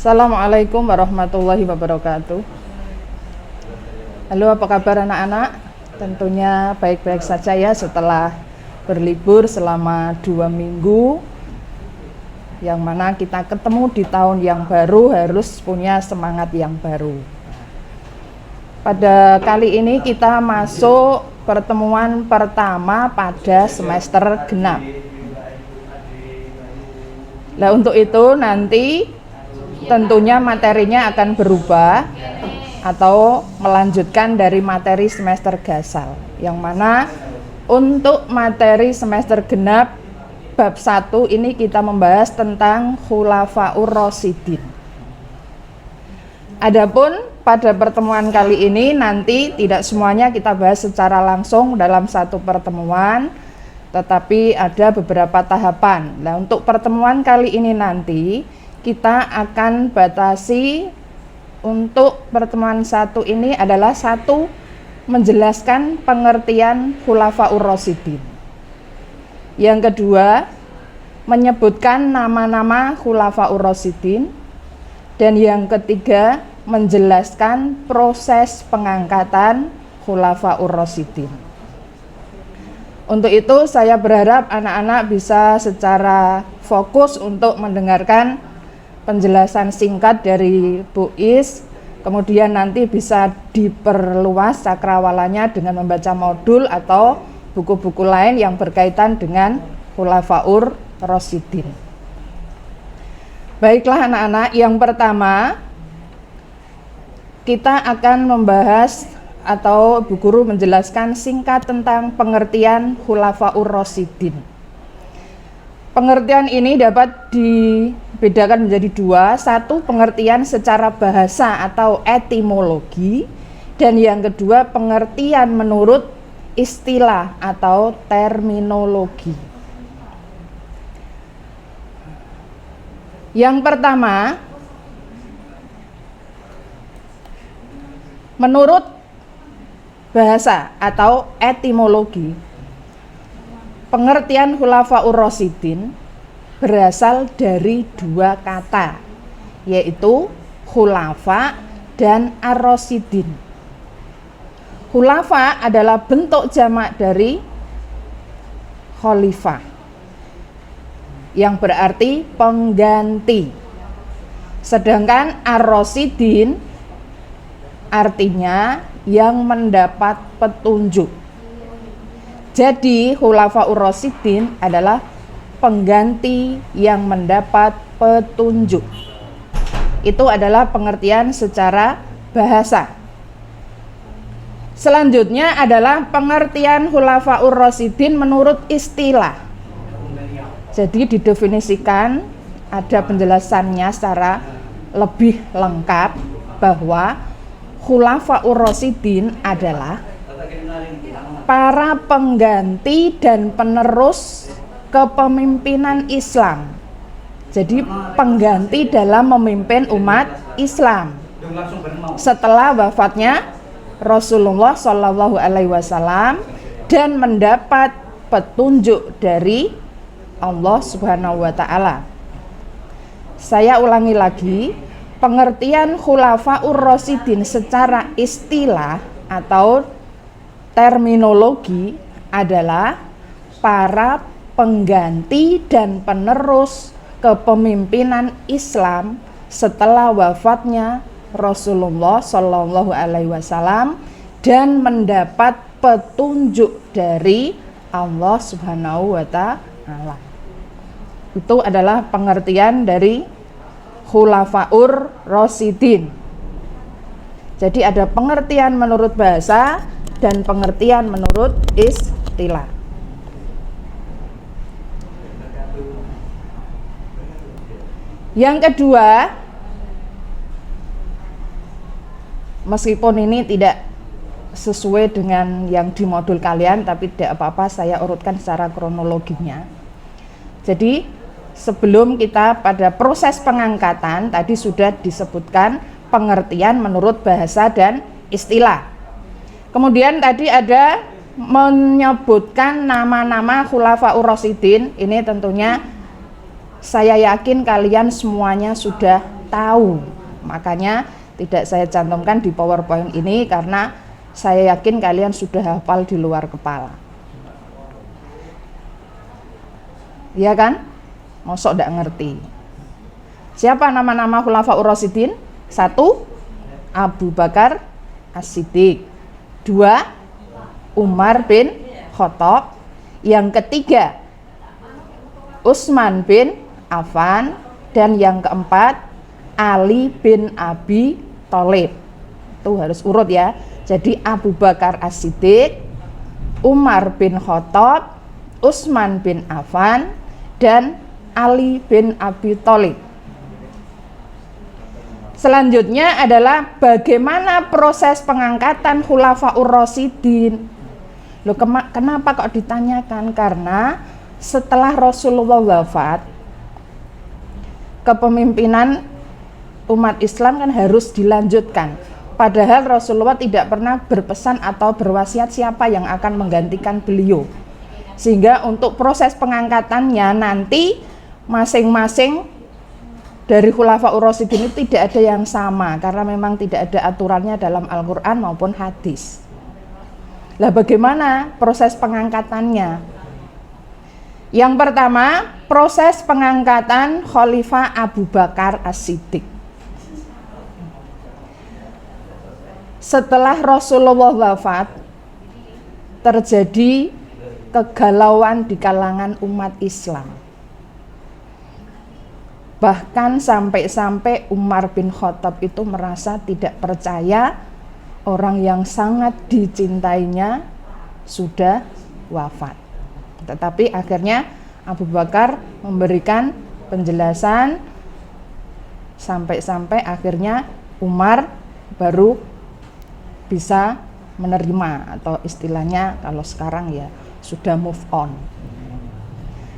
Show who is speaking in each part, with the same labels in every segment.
Speaker 1: Assalamualaikum warahmatullahi wabarakatuh. Halo, apa kabar anak-anak? Tentunya baik-baik saja ya setelah berlibur selama 2 minggu, yang mana kita ketemu di tahun yang baru harus punya semangat yang baru. Pada kali ini kita masuk pertemuan pertama pada semester genap. Nah, untuk itu nanti tentunya materinya akan berubah atau melanjutkan dari materi semester gasal, yang mana untuk materi semester genap bab 1 ini kita membahas tentang Khulafaur Rasyidin. Adapun pada pertemuan kali ini nanti tidak semuanya kita bahas secara langsung dalam satu pertemuan, tetapi ada beberapa tahapan. Nah, untuk pertemuan kali ini nanti kita akan batasi untuk pertemuan 1 ini adalah 1, menjelaskan pengertian Khulafaur Rasyidin. Yang kedua, menyebutkan nama-nama Khulafaur Rasyidin. Dan yang ketiga, menjelaskan proses pengangkatan Khulafaur Rasyidin. Untuk itu saya berharap anak-anak bisa secara fokus untuk mendengarkan penjelasan singkat dari Bu Is, kemudian nanti bisa diperluas cakrawalanya dengan membaca modul atau buku-buku lain yang berkaitan dengan Khulafaur Rasyidin. Baiklah anak-anak, yang pertama kita akan membahas atau Bu Guru menjelaskan singkat tentang pengertian Khulafaur Rasyidin. Pengertian ini dapat dibedakan menjadi 2, 1 pengertian secara bahasa atau etimologi, dan yang kedua pengertian menurut istilah atau terminologi. Yang pertama, menurut bahasa atau etimologi, pengertian Khulafaur Rasyidin berasal dari 2 kata, yaitu khulafa dan ar-rasyidin. Khulafa adalah bentuk jamak dari khalifah, yang berarti pengganti. Sedangkan ar-rasyidin artinya yang mendapat petunjuk. Jadi Khulafaur Rasyidin adalah pengganti yang mendapat petunjuk. Itu adalah pengertian secara bahasa. Selanjutnya adalah pengertian Khulafaur Rasyidin menurut istilah. Jadi didefinisikan, ada penjelasannya secara lebih lengkap bahwa Khulafaur Rasyidin adalah para pengganti dan penerus kepemimpinan Islam. Jadi pengganti dalam memimpin umat Islam setelah wafatnya Rasulullah SAW dan mendapat petunjuk dari Allah Subhanahu wa Ta'ala. Saya ulangi lagi, pengertian Khulafaur Rasyidin secara istilah atau terminologi adalah para pengganti dan penerus kepemimpinan Islam setelah wafatnya Rasulullah SAW dan mendapat petunjuk dari Allah Subhanahu wa Ta'ala. Itu adalah pengertian dari Khulafaur Rasyidin. Jadi ada pengertian menurut bahasa dan pengertian menurut istilah. Yang kedua, meskipun ini tidak sesuai dengan yang di modul kalian, tapi tidak apa-apa, saya urutkan secara kronologinya. Jadi sebelum kita pada proses pengangkatan, tadi sudah disebutkan pengertian menurut bahasa dan istilah. Kemudian tadi ada menyebutkan nama-nama Khulafaur Rasyidin. Ini tentunya saya yakin kalian semuanya sudah tahu. Makanya tidak saya cantumkan di PowerPoint ini karena saya yakin kalian sudah hafal di luar kepala. Iya kan? Mosok tidak ngerti. Siapa nama-nama Khulafaur Rasyidin? 1. Abu Bakar As-Siddiq. 2. Umar bin Khattab. Yang ketiga Utsman bin Affan. Dan yang keempat Ali bin Abi Thalib. Itu harus urut ya. Jadi Abu Bakar As-Siddiq, Umar bin Khattab, Utsman bin Affan, dan Ali bin Abi Thalib. Selanjutnya adalah bagaimana proses pengangkatan Khulafaur Rasyidin. Loh, kenapa kok ditanyakan? Karena setelah Rasulullah wafat, kepemimpinan umat Islam kan harus dilanjutkan. Padahal Rasulullah tidak pernah berpesan atau berwasiat siapa yang akan menggantikan beliau. Sehingga untuk proses pengangkatannya nanti masing-masing dari Khulafaur Rasyidin itu tidak ada yang sama, karena memang tidak ada aturannya dalam Al-Quran maupun hadis. Lah bagaimana proses pengangkatannya? Yang pertama, proses pengangkatan Khalifah Abu Bakar As-Siddiq. Setelah Rasulullah wafat, terjadi kegalauan di kalangan umat Islam. Bahkan sampai-sampai Umar bin Khattab itu merasa tidak percaya orang yang sangat dicintainya sudah wafat. Tetapi akhirnya Abu Bakar memberikan penjelasan sampai-sampai akhirnya Umar baru bisa menerima, atau istilahnya kalau sekarang ya sudah move on.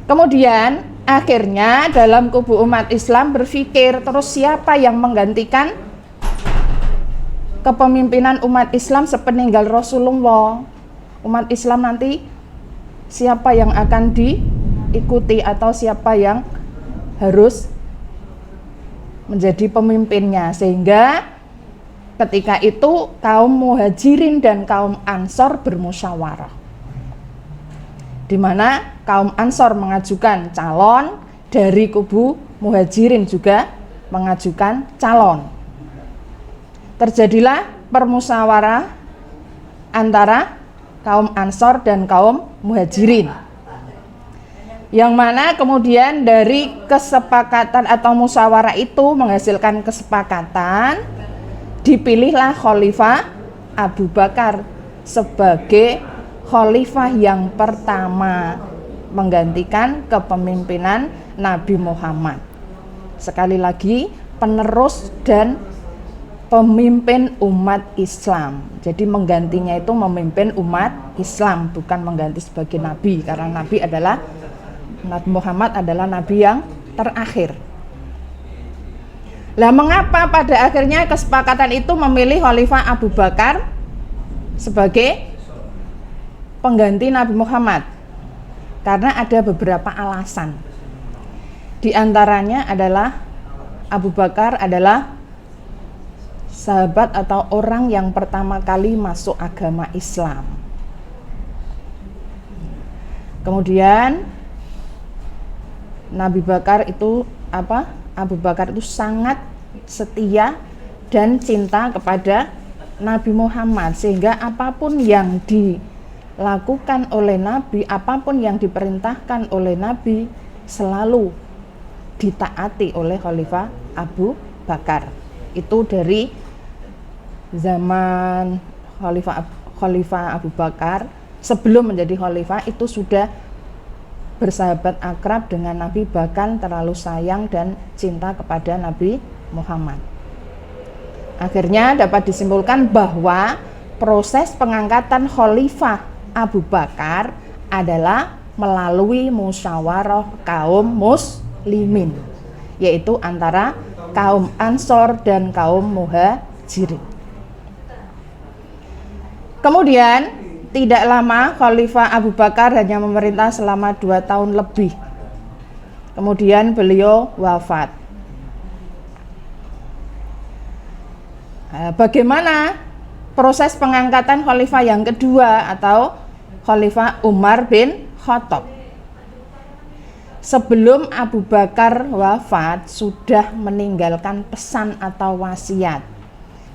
Speaker 1: Kemudian akhirnya dalam kubu umat Islam berpikir, terus siapa yang menggantikan kepemimpinan umat Islam sepeninggal Rasulullah? Umat Islam nanti siapa yang akan diikuti atau siapa yang harus menjadi pemimpinnya? Sehingga ketika itu kaum Muhajirin dan kaum Ansor bermusyawarah, di mana kaum Ansor mengajukan calon, dari kubu Muhajirin juga mengajukan calon. Terjadilah permusyawarah antara kaum Ansor dan kaum Muhajirin, yang mana kemudian dari kesepakatan atau musyawarah itu menghasilkan kesepakatan, dipilihlah Khalifah Abu Bakar sebagai khalifah yang pertama menggantikan kepemimpinan Nabi Muhammad. Sekali lagi, penerus dan pemimpin umat Islam. Jadi menggantinya itu memimpin umat Islam, bukan mengganti sebagai nabi, karena nabi adalah Nabi Muhammad adalah nabi yang terakhir. Lah mengapa pada akhirnya kesepakatan itu memilih Khalifah Abu Bakar sebagai pengganti Nabi Muhammad? Karena ada beberapa alasan. Di antaranya adalah Abu Bakar adalah sahabat atau orang yang pertama kali masuk agama Islam. Kemudian Abu Bakar itu sangat setia dan cinta kepada Nabi Muhammad, sehingga apapun yang dilakukan oleh Nabi, apapun yang diperintahkan oleh Nabi selalu ditaati oleh Khalifah Abu Bakar. Itu dari zaman Khalifah Abu Bakar, sebelum menjadi khalifah itu sudah bersahabat akrab dengan Nabi, bahkan terlalu sayang dan cinta kepada Nabi Muhammad. Akhirnya dapat disimpulkan bahwa proses pengangkatan Khalifah Abu Bakar adalah melalui musyawarah kaum muslimin, yaitu antara kaum Ansor dan kaum Muhajirin. Kemudian tidak lama Khalifah Abu Bakar hanya memerintah selama 2 tahun lebih. Kemudian beliau wafat. Bagaimana proses pengangkatan khalifah yang kedua atau Khalifah Umar bin Khattab? Sebelum Abu Bakar wafat sudah meninggalkan pesan atau wasiat.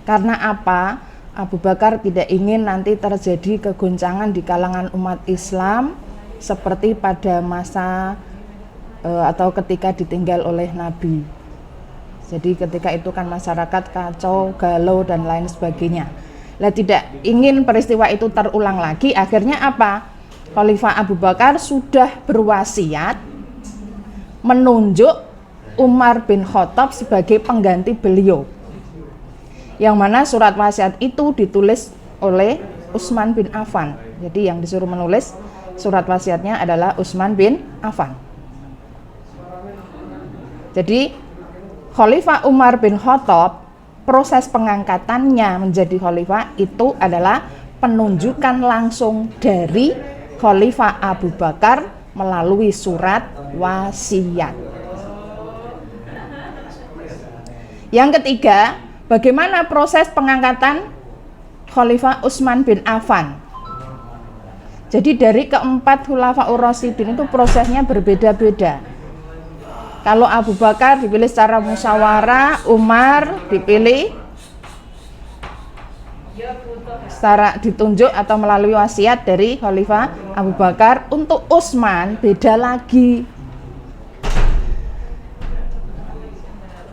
Speaker 1: Karena apa? Abu Bakar tidak ingin nanti terjadi kegoncangan di kalangan umat Islam seperti pada masa atau ketika ditinggal oleh Nabi. Jadi ketika itu kan masyarakat kacau, galau dan lain sebagainya. Lah tidak ingin peristiwa itu terulang lagi, akhirnya apa? Khalifah Abu Bakar sudah berwasiat menunjuk Umar bin Khattab sebagai pengganti beliau. Yang mana surat wasiat itu ditulis oleh Utsman bin Affan. Jadi yang disuruh menulis surat wasiatnya adalah Utsman bin Affan. Jadi Khalifah Umar bin Khattab, proses pengangkatannya menjadi khalifah itu adalah penunjukan langsung dari Khalifah Abu Bakar melalui surat wasiat. Yang ketiga, bagaimana proses pengangkatan Khalifah Utsman bin Affan? Jadi dari keempat Khulafaur Rasyidin itu prosesnya berbeda-beda. Kalau Abu Bakar dipilih secara musyawarah, Umar dipilih secara ditunjuk atau melalui wasiat dari Khalifah Abu Bakar. Untuk Utsman beda lagi.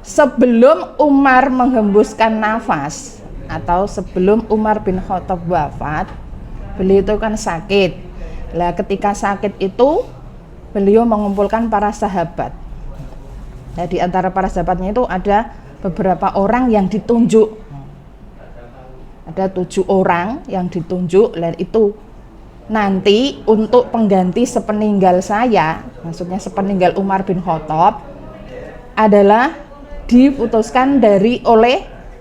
Speaker 1: Sebelum Umar menghembuskan nafas atau sebelum Umar bin Khattab wafat, beliau itu kan sakit. Lah ketika sakit itu beliau mengumpulkan para sahabat. Nah, di antara para sahabatnya itu ada beberapa orang yang ditunjuk. Ada 7 orang yang ditunjuk, dan itu nanti untuk pengganti sepeninggal saya, maksudnya sepeninggal Umar bin Khattab, adalah diputuskan oleh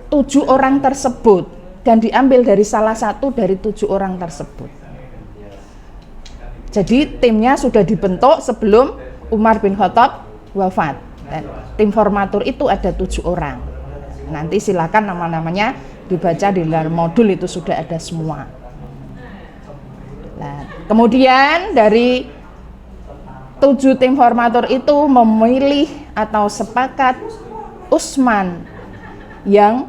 Speaker 1: 7 orang tersebut dan diambil dari salah satu dari 7 orang tersebut. Jadi timnya sudah dibentuk sebelum Umar bin Khattab wafat. Dan tim formatur itu ada 7 orang. Nanti silakan nama-namanya dibaca di dalam modul, itu sudah ada semua. Nah, kemudian dari 7 tim formatur itu memilih atau sepakat Utsman yang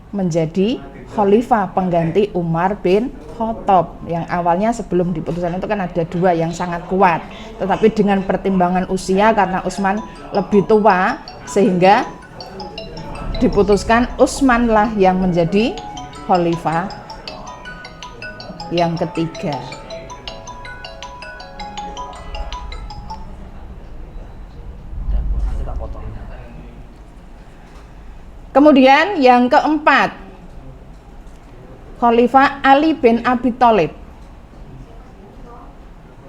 Speaker 1: menjadi khalifah pengganti Umar bin Khattab. Yang awalnya sebelum diputuskan itu kan ada 2 yang sangat kuat, tetapi dengan pertimbangan usia karena Utsman lebih tua sehingga diputuskan Utsman lah yang menjadi khalifah yang ketiga. Kemudian yang keempat, Khalifah Ali bin Abi Thalib.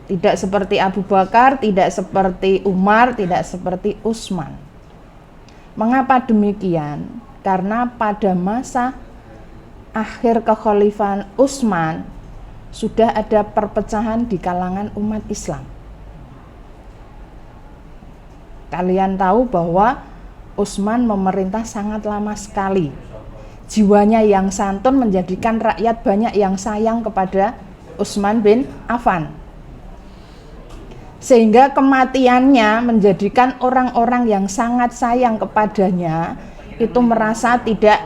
Speaker 1: Tidak seperti Abu Bakar, tidak seperti Umar, tidak seperti Utsman. Mengapa demikian? Karena pada masa akhir kekhalifahan Utsman sudah ada perpecahan di kalangan umat Islam. Kalian tahu bahwa Utsman memerintah sangat lama sekali. Jiwanya yang santun menjadikan rakyat banyak yang sayang kepada Utsman bin Affan. Sehingga kematiannya menjadikan orang-orang yang sangat sayang kepadanya itu merasa tidak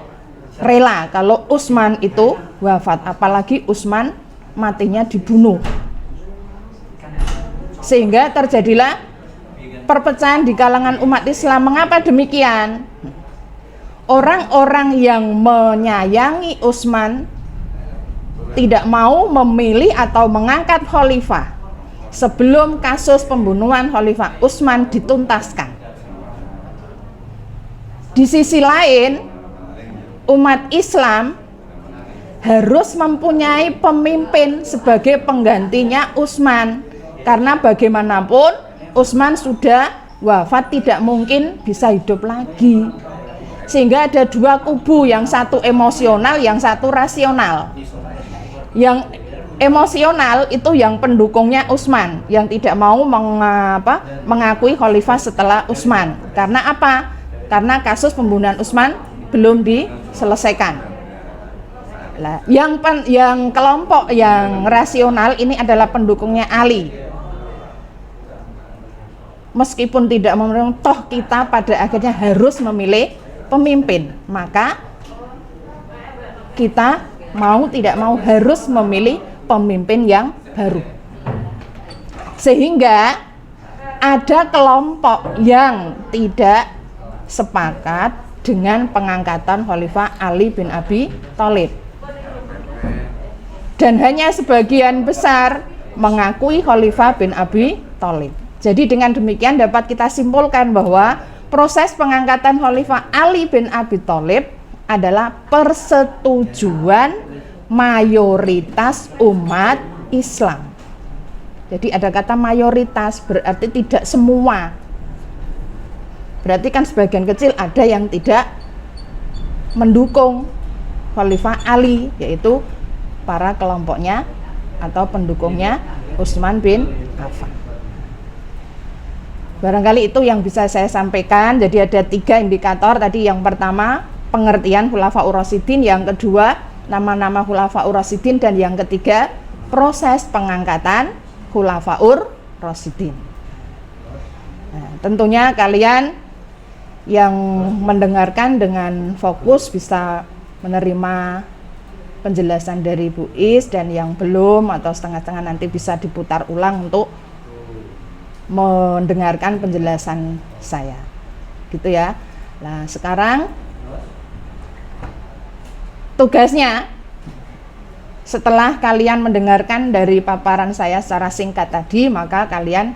Speaker 1: rela kalau Utsman itu wafat, apalagi Utsman matinya dibunuh. Sehingga terjadilah perpecahan di kalangan umat Islam. Mengapa demikian? Orang-orang yang menyayangi Utsman tidak mau memilih atau mengangkat khalifah sebelum kasus pembunuhan Khalifah Utsman dituntaskan. Di sisi lain, umat Islam harus mempunyai pemimpin sebagai penggantinya Utsman, karena bagaimanapun Utsman sudah wafat, tidak mungkin bisa hidup lagi. Sehingga ada 2 kubu, yang satu emosional, yang satu rasional. Yang emosional itu yang pendukungnya Utsman, yang tidak mau mengakui khalifah setelah Utsman. Karena apa? Karena kasus pembunuhan Utsman belum diselesaikan. Nah, yang kelompok yang rasional ini adalah pendukungnya Ali. Meskipun tidak memilih, toh kita pada akhirnya harus memilih pemimpin, maka kita mau tidak mau harus memilih pemimpin yang baru. Sehingga ada kelompok yang tidak sepakat dengan pengangkatan Khalifah Ali bin Abi Thalib. Dan hanya sebagian besar mengakui Khalifah bin Abi Thalib. Jadi dengan demikian dapat kita simpulkan bahwa proses pengangkatan Khalifah Ali bin Abi Thalib adalah persetujuan mayoritas umat Islam. Jadi ada kata mayoritas, berarti tidak semua. Berarti kan sebagian kecil ada yang tidak mendukung Khalifah Ali, yaitu para kelompoknya atau pendukungnya Utsman bin Affan. Barangkali itu yang bisa saya sampaikan. Jadi ada 3 indikator tadi. Yang pertama pengertian Khulafaur Rasyidin, yang kedua nama-nama Khulafaur Rasyidin, dan yang ketiga proses pengangkatan Khulafaur Rasyidin. Nah, tentunya kalian yang mendengarkan dengan fokus bisa menerima penjelasan dari Bu Is, dan yang belum atau setengah-setengah nanti bisa diputar ulang untuk mendengarkan penjelasan saya. Gitu ya. Nah, sekarang tugasnya setelah kalian mendengarkan dari paparan saya secara singkat tadi, maka kalian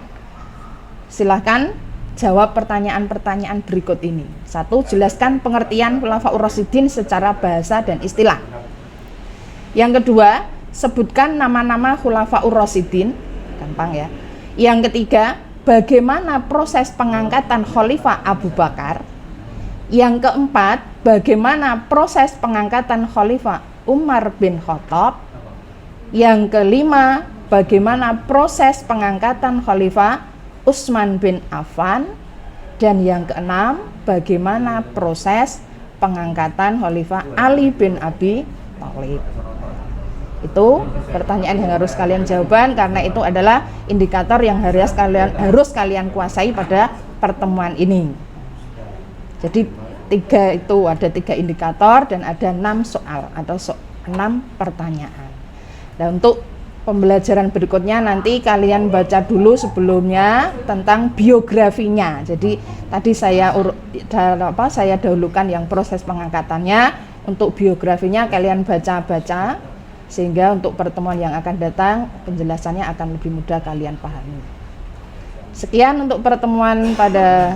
Speaker 1: silahkan jawab pertanyaan-pertanyaan berikut ini. 1. Jelaskan pengertian Khulafaur Rasyidin secara bahasa dan istilah. Yang kedua, sebutkan nama-nama Khulafaur Rasyidin. Gampang ya. Yang ketiga, bagaimana proses pengangkatan Khalifah Abu Bakar. Yang keempat, bagaimana proses pengangkatan Khalifah Umar bin Khattab. Yang kelima, bagaimana proses pengangkatan Khalifah Utsman bin Affan. Dan yang keenam, bagaimana proses pengangkatan Khalifah Ali bin Abi Thalib. Itu pertanyaan yang harus kalian jawaban, karena itu adalah indikator yang harus kalian kuasai pada pertemuan ini. Jadi ada 3 indikator dan ada 6 soal atau 6 pertanyaan. Dan untuk pembelajaran berikutnya nanti kalian baca dulu sebelumnya tentang biografinya. Jadi tadi saya dahulukan yang proses pengangkatannya. Untuk biografinya kalian baca-baca, sehingga untuk pertemuan yang akan datang penjelasannya akan lebih mudah kalian pahami. Sekian untuk pertemuan pada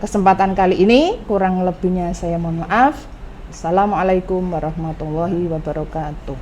Speaker 1: kesempatan kali ini, kurang lebihnya saya mohon maaf. Assalamualaikum warahmatullahi wabarakatuh.